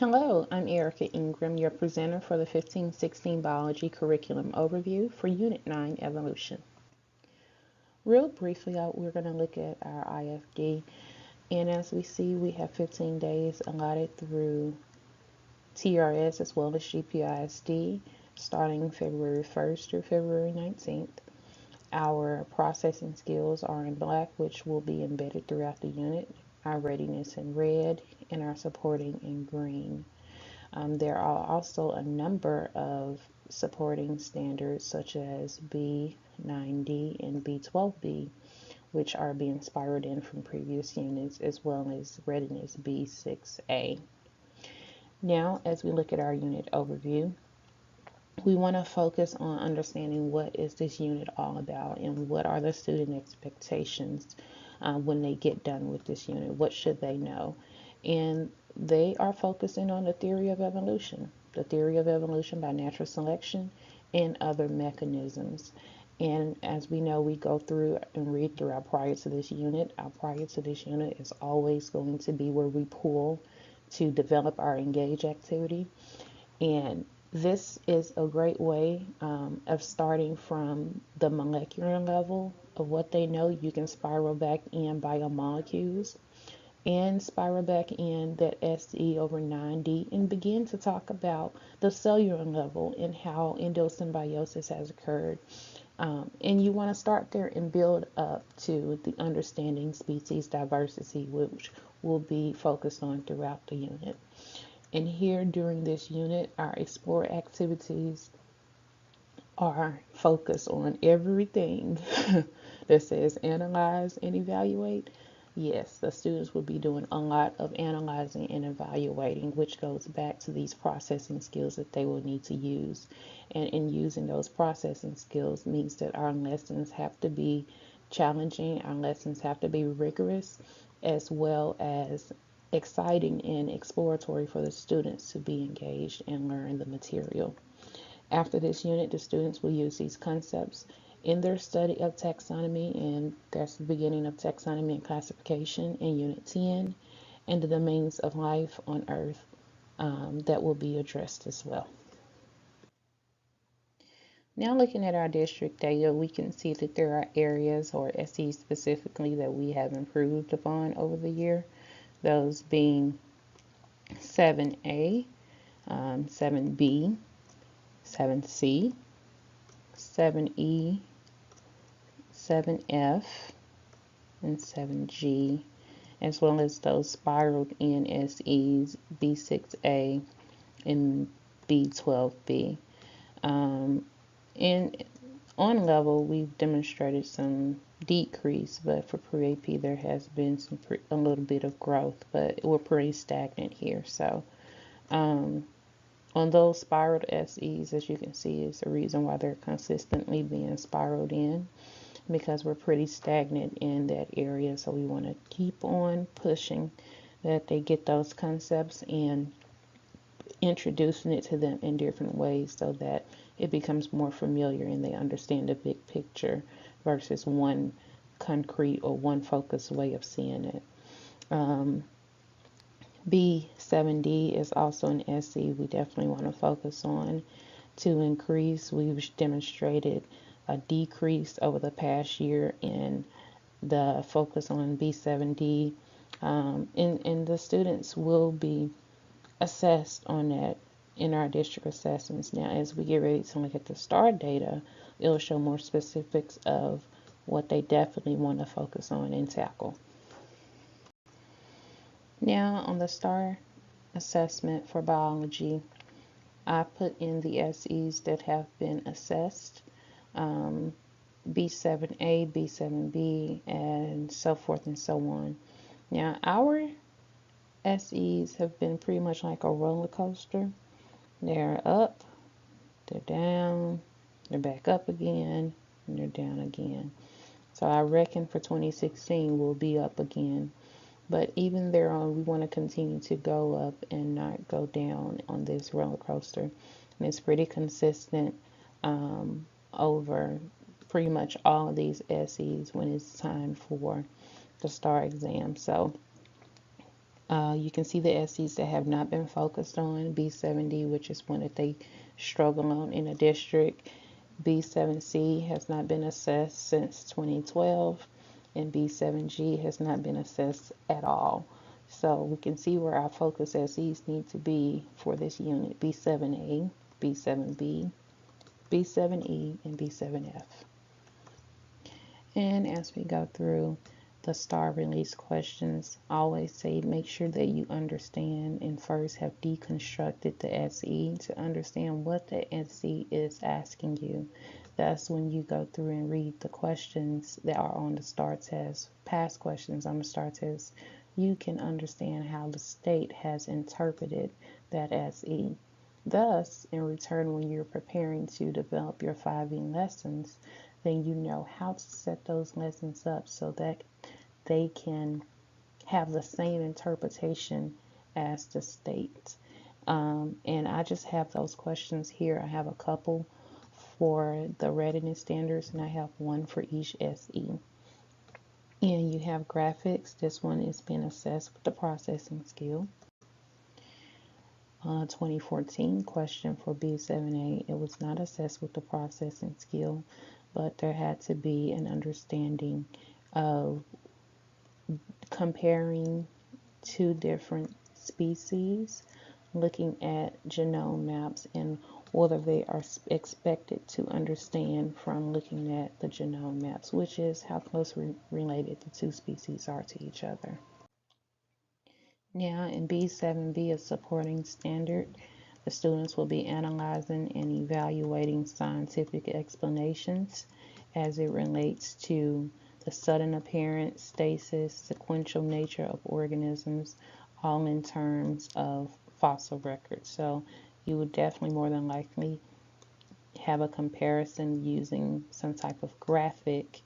Hello, I'm Erica Ingram, your presenter for the 1516 Biology Curriculum Overview for Unit 9 Evolution. Real briefly, we're going to look at our IFD, and as we see, we have 15 days allotted through TRS as well as GPISD, starting February 1st through February 19th. Our processing skills are in black, which will be embedded throughout the unit, our readiness in red, and our supporting in green. There are also a number of supporting standards such as B9D and B12B, which are being spiraled in from previous units, as well as readiness B6A. Now, as we look at our unit overview, we want to focus on understanding what is this unit all about and what are the student expectations when they get done with this unit. What should they know? And they are focusing on the theory of evolution by natural selection and other mechanisms. And as we know, we go through and read through our prior to this unit. Our prior to this unit is always going to be where we pull to develop our engage activity. And this is a great way of starting from the molecular level of what they know. You can spiral back in biomolecules and spiral back in that SE over 9D and begin to talk about the cellular level and how endosymbiosis has occurred. And you want to start there and build up to the understanding species diversity, which will be focused on throughout the unit. And here during this unit, our explore activities are focused on everything that says analyze and evaluate. Yes, the students will be doing a lot of analyzing and evaluating, which goes back to these processing skills that they will need to use. And in using those processing skills means that our lessons have to be challenging, our lessons have to be rigorous, as well as exciting and exploratory for the students to be engaged and learn the material. After this unit, the students will use these concepts in their study of taxonomy, and that's the beginning of taxonomy and classification in Unit 10, and the domains of life on Earth that will be addressed as well. Now looking at our district data, we can see that there are areas or SEs specifically that we have improved upon over the year. Those being 7A, 7B, 7C, 7E, 7F, and 7G, as well as those spiraled in SEs, B6A and B12B. And on level, we've demonstrated some decrease, but for pre-AP there has been a little bit of growth, but we're pretty stagnant here. So on those spiraled SEs, as you can see, is the reason why they're consistently being spiraled in, because we're pretty stagnant in that area. So we want to keep on pushing that they get those concepts and introducing it to them in different ways so that it becomes more familiar and they understand the big picture versus one concrete or one focused way of seeing it. B7D is also an SE we definitely want to focus on to increase. We've demonstrated a decrease over the past year in the focus on B7D, and the students will be assessed on that in our district assessments. Now, as we get ready to look at the STAR data, it'll show more specifics of what they definitely want to focus on and tackle. Now, on the STAR assessment for biology, I put in the SEs that have been assessed, B7A, B7B, and so forth and so on. Now, our SEs have been pretty much like a roller coaster. They're up, they're down, they're back up again, and they're down again. So I reckon for 2016 we'll be up again. But even there on, we want to continue to go up and not go down on this roller coaster. And it's pretty consistent over pretty much all of these SEs when it's time for the STAR exam. So You can see the SEs that have not been focused on. B7D, which is one that they struggle on in a district. B7C has not been assessed since 2012, and B7G has not been assessed at all. So we can see where our focus SEs need to be for this unit: B7A, B7B, B7E, and B7F. And as we go through the star release questions, I always say make sure that you understand and first have deconstructed the SE to understand what the SE is asking you. That's when you go through and read the questions that are on the STAR test, past questions on the STAR test. You can understand how the state has interpreted that SE. Thus, in return, when you're preparing to develop your 5E lessons, then you know how to set those lessons up so that they can have the same interpretation as the state. And I just have those questions here. I have a couple for the readiness standards, and I have one for each SE. And you have graphics. This one is being assessed with the processing skill. 2014 question for B7A, it was not assessed with the processing skill, but there had to be an understanding of comparing two different species, looking at genome maps, and whether they are expected to understand from looking at the genome maps, which is how closely related the two species are to each other. Now in B7B, a supporting standard, the students will be analyzing and evaluating scientific explanations as it relates to the sudden appearance, stasis, sequential nature of organisms, all in terms of fossil records. So you would definitely more than likely have a comparison using some type of graphic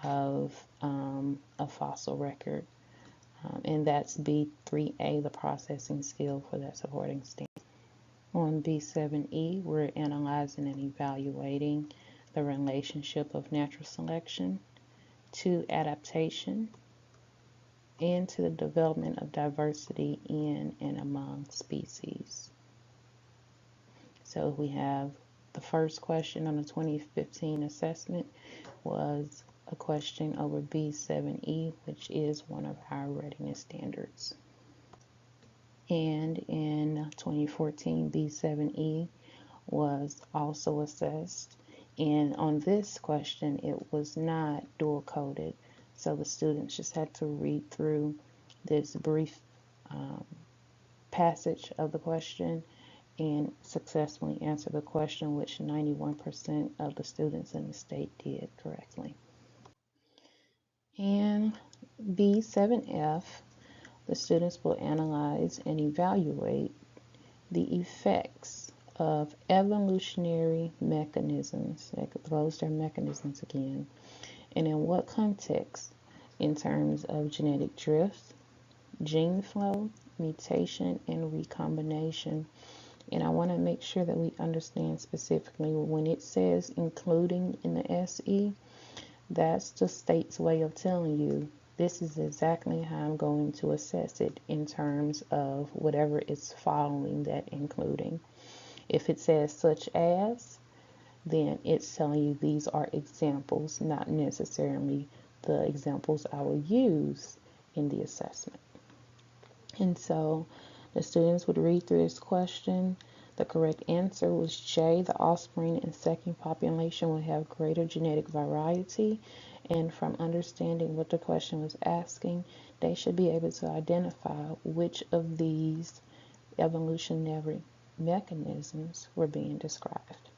of a fossil record. And that's B3A, the processing skill for that supporting standard. On B7E, we're analyzing and evaluating the relationship of natural selection to adaptation and to the development of diversity in and among species. So we have the first question on the 2015 assessment was a question over B7E, which is one of our readiness standards. And in 2014, B7E was also assessed. And on this question, it was not dual coded. So the students just had to read through this brief passage of the question and successfully answer the question, which 91% of the students in the state did correctly. And B7F, the students will analyze and evaluate the effects of evolutionary mechanisms. Those are mechanisms again. And in what context? In terms of genetic drift, gene flow, mutation, and recombination. And I want to make sure that we understand specifically when it says including in the SE, that's the state's way of telling you this is exactly how I'm going to assess it in terms of whatever is following that including. If it says such as, then it's telling you these are examples, not necessarily the examples I will use in the assessment. And so the students would read through this question. The correct answer was J. The offspring and second population will have greater genetic variety. And from understanding what the question was asking, they should be able to identify which of these evolutionary mechanisms were being described.